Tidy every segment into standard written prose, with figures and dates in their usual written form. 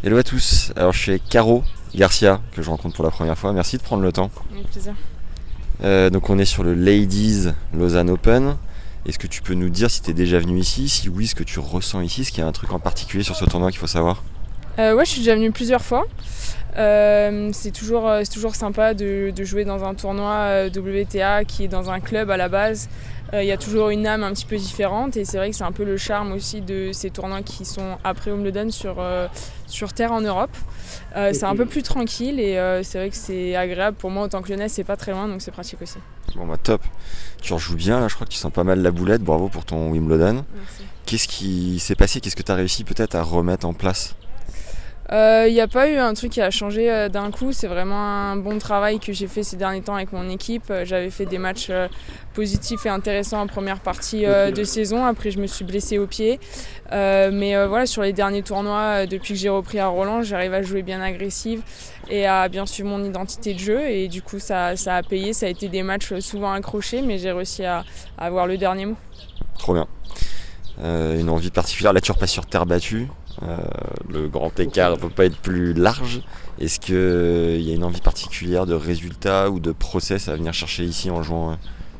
Hello à tous, alors je suis avec Caro Garcia que je rencontre pour la première fois, merci de prendre le temps. Avec plaisir. Donc on est sur le Ladies Lausanne Open. Est-ce que tu peux nous dire si tu es déjà venu ici, si oui ce que tu ressens ici, est-ce qu'il y a un truc en particulier sur ce tournoi qu'il faut savoir? Ouais, je suis déjà venue plusieurs fois. C'est toujours sympa de jouer dans un tournoi WTA qui est dans un club à la base. Il y a toujours une âme un petit peu différente et c'est vrai que c'est un peu le charme aussi de ces tournois qui sont après Wimbledon sur terre en Europe. C'est un peu plus tranquille et c'est vrai que c'est agréable pour moi. Autant que Lyonnaise, c'est pas très loin, donc c'est pratique aussi. Bon bah top, tu rejoues bien là, je crois que tu sens pas mal la boulette, bravo pour ton Wimbledon. Merci. Qu'est-ce qui s'est passé, qu'est-ce que tu as réussi peut-être à remettre en place? Il n'y a pas eu un truc qui a changé d'un coup, c'est vraiment un bon travail que j'ai fait ces derniers temps avec mon équipe. J'avais fait des matchs positifs et intéressants en première partie de saison, après je me suis blessée au pied. Mais voilà, sur les derniers tournois, depuis que j'ai repris à Roland, j'arrive à jouer bien agressive et à bien suivre mon identité de jeu et du coup ça a payé, ça a été des matchs souvent accrochés mais j'ai réussi à avoir le dernier mot. Trop bien. Une envie particulière, là tu repasses sur terre battue, le grand écart ne peut pas être plus large. Est-ce qu'il y a une envie particulière de résultat ou de process à venir chercher ici en jouant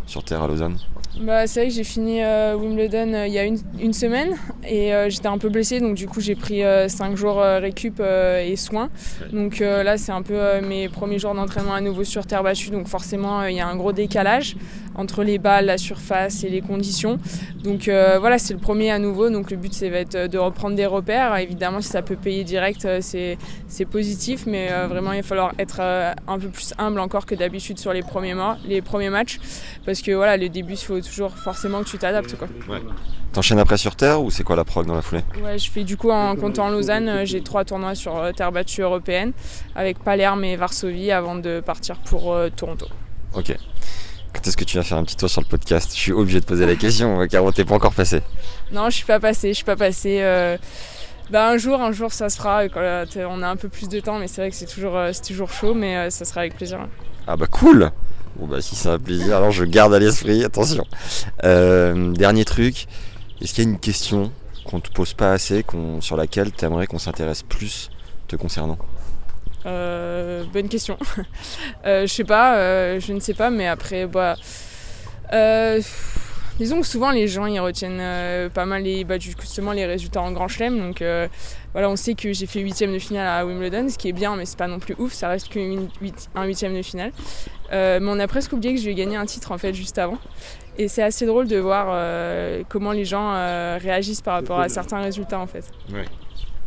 sur terre à Lausanne? C'est vrai que j'ai fini Wimbledon il y a une semaine et j'étais un peu blessée donc du coup j'ai pris 5 jours récup et soins. Donc là c'est un peu mes premiers jours d'entraînement à nouveau sur terre battue donc forcément il y a un gros décalage entre les balles, la surface et les conditions. Donc voilà, c'est le premier à nouveau donc le but va être de reprendre des repères. Évidemment si ça peut payer direct c'est positif mais vraiment il va falloir être un peu plus humble encore que d'habitude sur les premiers matchs parce que voilà, le début il faut toujours forcément que tu t'adaptes quoi. Ouais. T'enchaînes après sur terre ou c'est quoi la prog dans la foulée? Ouais, je fais du coup en comptant Lausanne, j'ai 3 tournois sur terre battue européenne avec Palerme et Varsovie avant de partir pour Toronto. Ok. Quand est-ce que tu vas faire un petit tour sur le podcast? Je suis obligé de poser la question car on t'es pas encore passé. Non, je suis pas passée. Un jour ça se fera quand on a un peu plus de temps mais c'est vrai que c'est toujours chaud mais ça sera avec plaisir. Ah bah cool. Bon bah si c'est un plaisir, alors je garde à l'esprit, attention. Dernier truc, est-ce qu'il y a une question qu'on te pose pas assez, sur laquelle tu aimerais qu'on s'intéresse plus te concernant? Bonne question. Je ne sais pas, mais après, disons que souvent les gens ils retiennent pas mal justement les résultats en Grand Chelem. Donc voilà, on sait que j'ai fait 8ème de finale à Wimbledon, ce qui est bien, mais c'est pas non plus ouf, ça reste qu'un 8ème de finale. Mais on a presque oublié que je vais gagner un titre en fait juste avant. Et c'est assez drôle de voir comment les gens réagissent par rapport à certains résultats en fait. Ouais.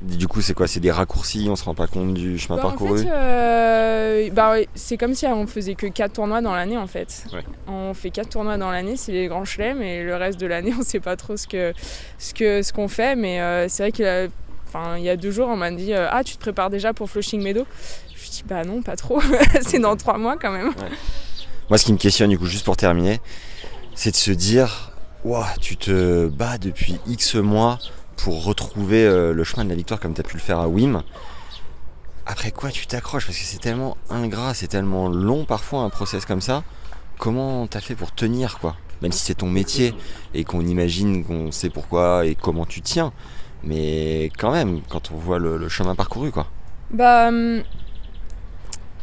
Du coup, c'est quoi? C'est des raccourcis, on se rend pas compte du chemin parcouru? En fait, c'est comme si on faisait que 4 tournois dans l'année en fait. Ouais. On fait 4 tournois dans l'année, c'est les grands chelems et le reste de l'année on sait pas trop ce qu'on fait. Mais c'est vrai que il y a 2 jours on m'a dit ah tu te prépares déjà pour Flushing Meadows? Je dis bah non pas trop, c'est dans 3 mois quand même. Ouais. Moi ce qui me questionne du coup juste pour terminer, c'est de se dire wow, tu te bats depuis X mois pour retrouver le chemin de la victoire comme tu as pu le faire à Wim. Après quoi tu t'accroches? Parce que c'est tellement ingrat, c'est tellement long parfois un process comme ça. Comment t'as fait pour tenir quoi? Même si c'est ton métier et qu'on imagine qu'on sait pourquoi et comment tu tiens. Mais quand même, quand on voit le chemin parcouru quoi.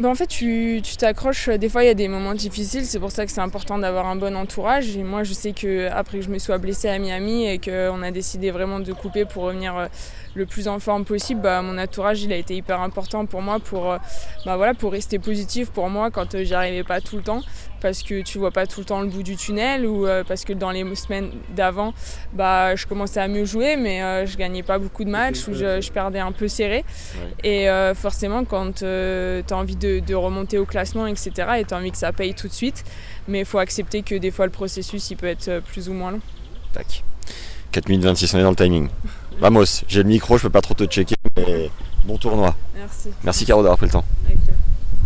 En fait, tu t'accroches. Des fois, il y a des moments difficiles. C'est pour ça que c'est important d'avoir un bon entourage. Et moi, je sais qu'après que je me sois blessée à Miami et qu'on a décidé vraiment de couper pour revenir le plus en forme possible, mon entourage, il a été hyper important pour moi pour rester positif pour moi quand j'y arrivais pas tout le temps. Parce que tu vois pas tout le temps le bout du tunnel ou parce que dans les semaines d'avant, je commençais à mieux jouer mais je gagnais pas beaucoup de matchs ou je perdais un peu serré. Ouais. Et forcément, quand tu as envie de remonter au classement, etc., et tu as envie que ça paye tout de suite, mais il faut accepter que des fois le processus il peut être plus ou moins long. Tac. 4 minutes 26, on est dans le timing. Vamos, j'ai le micro, je peux pas trop te checker, mais bon tournoi. Merci. Merci Caro d'avoir pris le temps. Avec